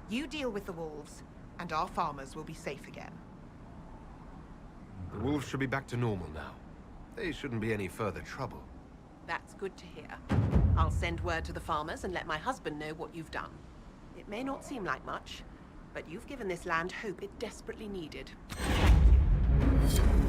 You deal with the wolves, and our farmers will be safe again. The wolves should be back to normal now. They shouldn't be any further trouble. That's good to hear. I'll send word to the farmers and let my husband know what you've done. It may not seem like much, but you've given this land hope it desperately needed. Thank you.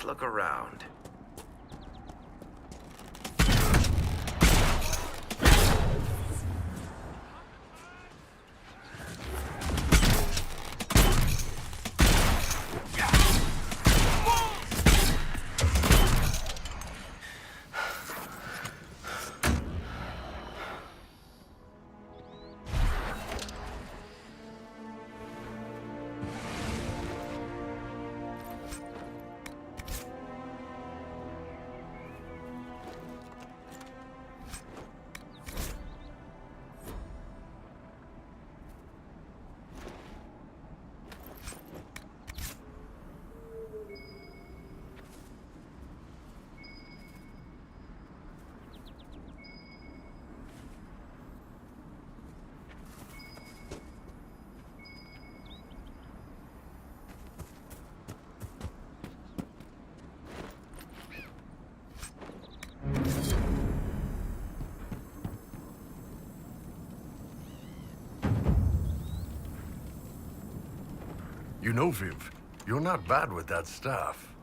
look around. You know, Viv, you're not bad with that stuff.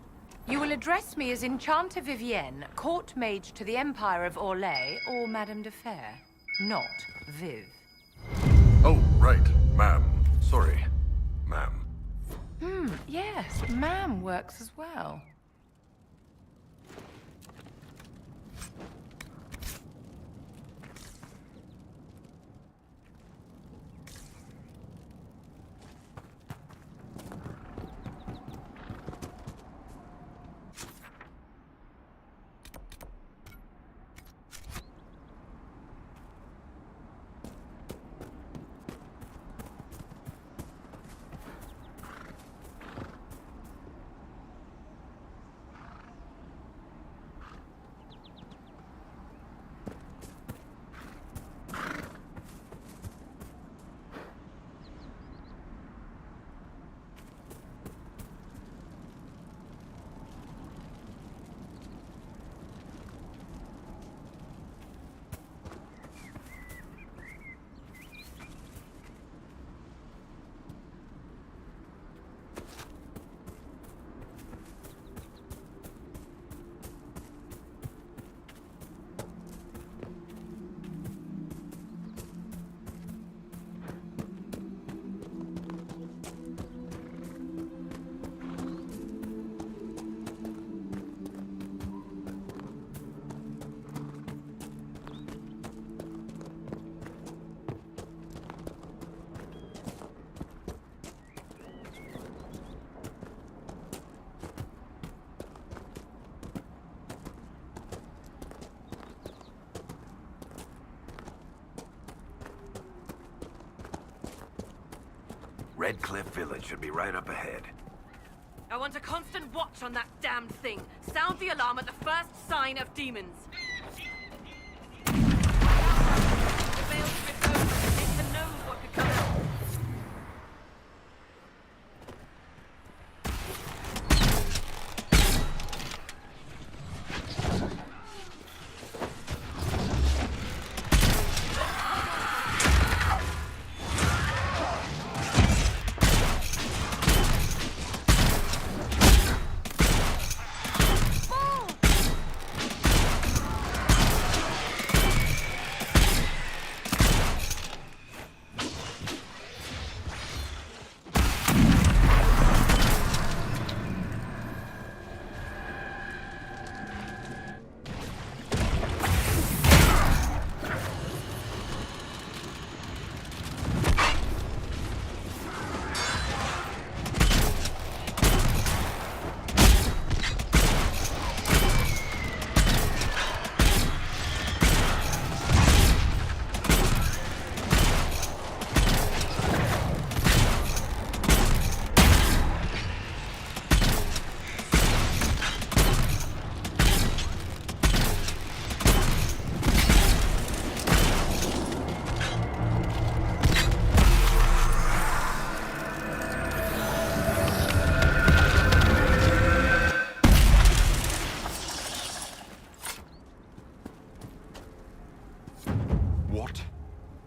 You will address me as Enchanter Vivienne, court mage to the Empire of Orlais, or Madame de Fer, not Viv. Oh, right, ma'am. Sorry, ma'am. Yes, ma'am works as well. Red Cliff Village should be right up ahead. I want a constant watch on that damned thing. Sound the alarm at the first sign of demons. The veil's ripped open. It knows what could come out.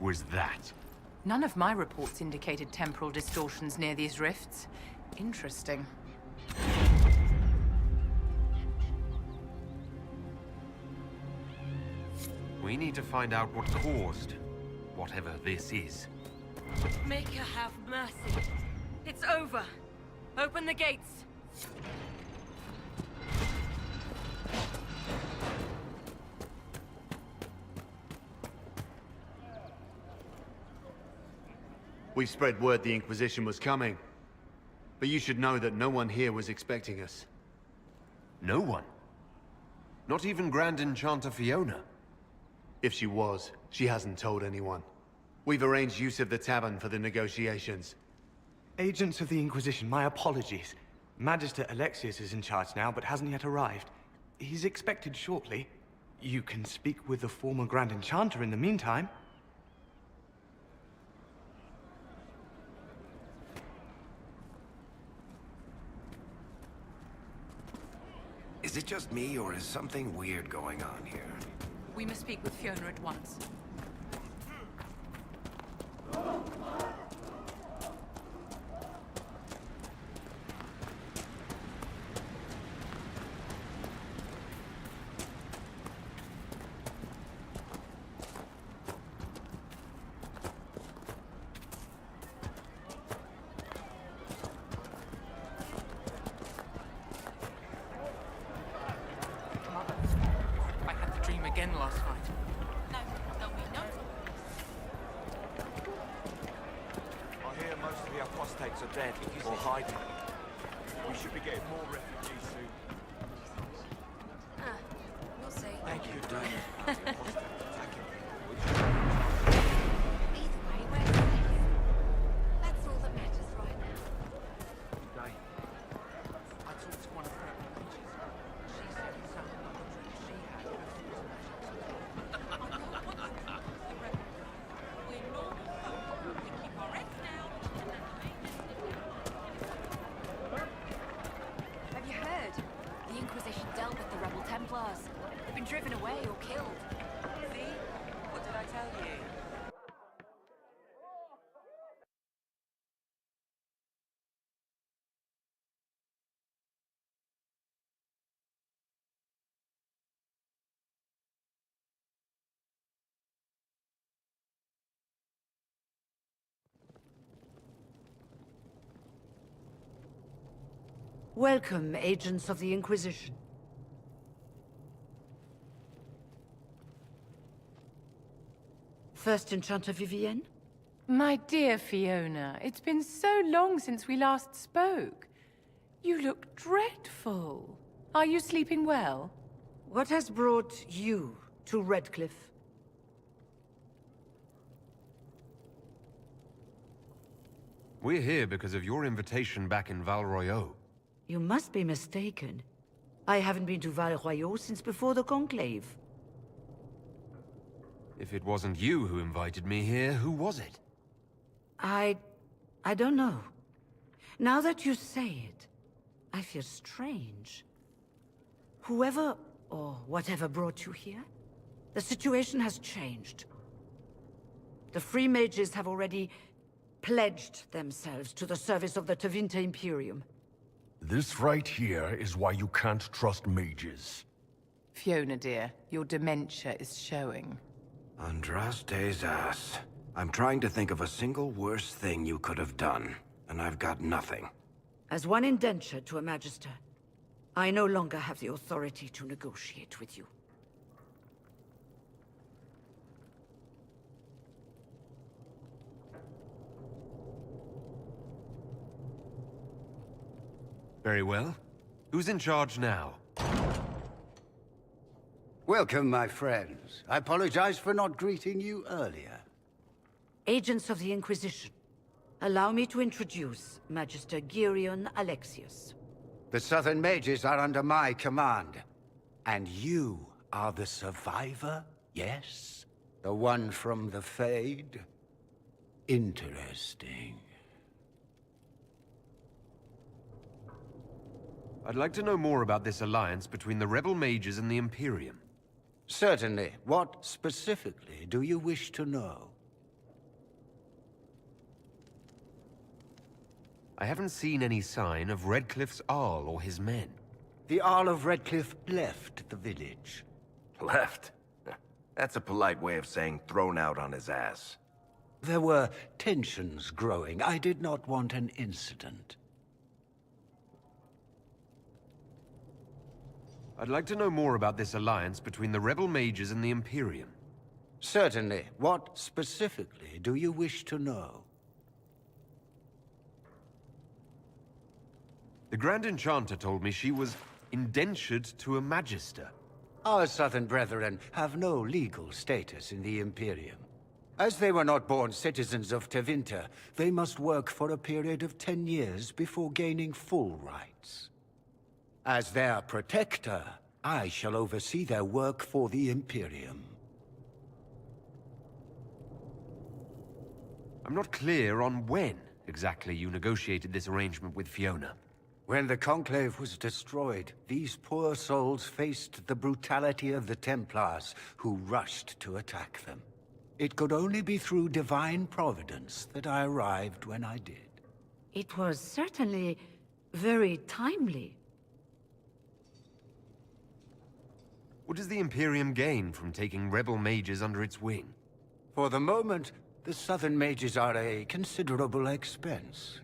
was that? None of my reports indicated temporal distortions near these rifts. Interesting. We need to find out what caused whatever this is. Make her have mercy. It's over. Open the gates. We spread word the Inquisition was coming. But you should know that no one here was expecting us. No one? Not even Grand Enchanter Fiona? If she was, she hasn't told anyone. We've arranged use of the tavern for the negotiations. Agents of the Inquisition, my apologies. Magister Alexius is in charge now, but hasn't yet arrived. He's expected shortly. You can speak with the former Grand Enchanter in the meantime. Is it just me, or is something weird going on here? We must speak with Fiona at once. I had the dream again last night. I hear most of the apostates are dead or hiding. We should be getting more refugees soon. We'll see. Thank you, Dave. Either way, we're safe. That's all that matters right now. Day. I talked to one of her approaches. She said it sounded like a dream she had before We're normal folk. We keep our heads down. Have you heard? The Inquisition dealt with the rebel Templars. They've been driven away or killed. See? What did I tell you? Welcome, agents of the Inquisition. First Enchanter Vivienne? My dear Fiona, it's been so long since we last spoke. You look dreadful. Are you sleeping well? What has brought you to Redcliffe? We're here because of your invitation back in Val Royeaux. You must be mistaken. I haven't been to Val Royeaux since before the Conclave. If it wasn't you who invited me here, who was it? I don't know. Now that you say it, I feel strange. Whoever or whatever brought you here, the situation has changed. The Free Mages have already pledged themselves to the service of the Tevinter Imperium. This right here is why you can't trust mages. Fiona, dear, your dementia is showing. Andraste's ass. I'm trying to think of a single worse thing you could have done, and I've got nothing. As one indentured to a Magister, I no longer have the authority to negotiate with you. Very well. Who's in charge now? Welcome, my friends. I apologize for not greeting you earlier. Agents of the Inquisition, allow me to introduce Magister Girion Alexius. The Southern Mages are under my command. And you are the survivor, yes? The one from the Fade? Interesting. I'd like to know more about this alliance between the rebel mages and the Imperium. Certainly. What specifically do you wish to know? I haven't seen any sign of Redcliffe's Arl or his men. The Arl of Redcliffe left the village. Left? That's a polite way of saying thrown out on his ass. There were tensions growing. I did not want an incident. I'd like to know more about this alliance between the rebel mages and the Imperium. Certainly. What specifically do you wish to know? The Grand Enchanter told me she was indentured to a Magister. Our southern brethren have no legal status in the Imperium. As they were not born citizens of Tevinter, they must work for a period of 10 years before gaining full rights. As their protector, I shall oversee their work for the Imperium. I'm not clear on when exactly you negotiated this arrangement with Fiona. When the Conclave was destroyed, these poor souls faced the brutality of the Templars, who rushed to attack them. It could only be through divine providence that I arrived when I did. It was certainly very timely. What does the Imperium gain from taking rebel mages under its wing? For the moment, the Southern mages are a considerable expense.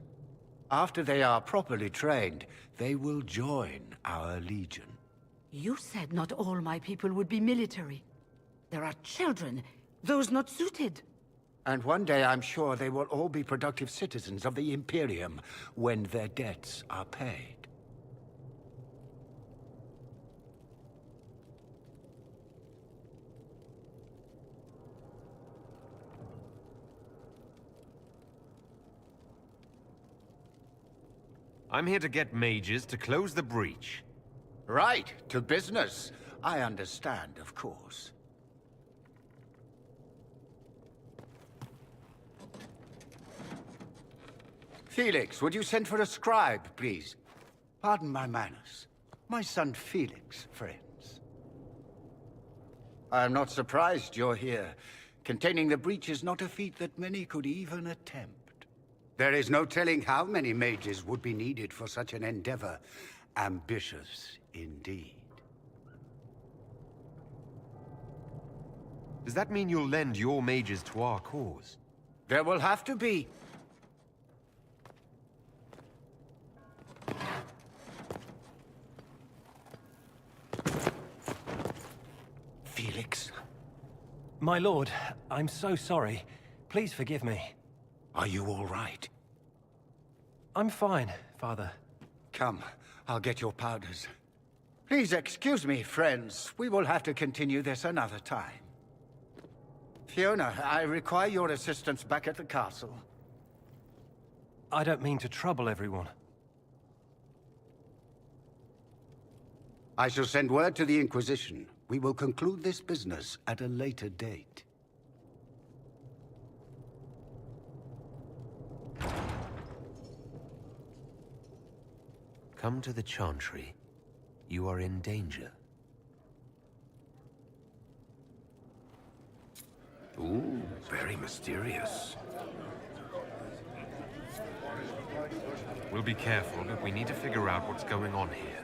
After they are properly trained, they will join our legion. You said not all my people would be military. There are children, those not suited. And one day I'm sure they will all be productive citizens of the Imperium when their debts are paid. I'm here to get mages to close the breach. Right, to business. I understand, of course. Felix, would you send for a scribe, please? Pardon my manners. My son Felix, friends. I'm not surprised you're here. Containing the breach is not a feat that many could even attempt. There is no telling how many mages would be needed for such an endeavor. Ambitious, indeed. Does that mean you'll lend your mages to our cause? There will have to be. Felix? My lord, I'm so sorry. Please forgive me. Are you all right? I'm fine, Father. Come, I'll get your powders. Please excuse me, friends. We will have to continue this another time. Fiona, I require your assistance back at the castle. I don't mean to trouble everyone. I shall send word to the Inquisition. We will conclude this business at a later date. Come to the Chantry. You are in danger. Ooh, very mysterious. We'll be careful, but we need to figure out what's going on here.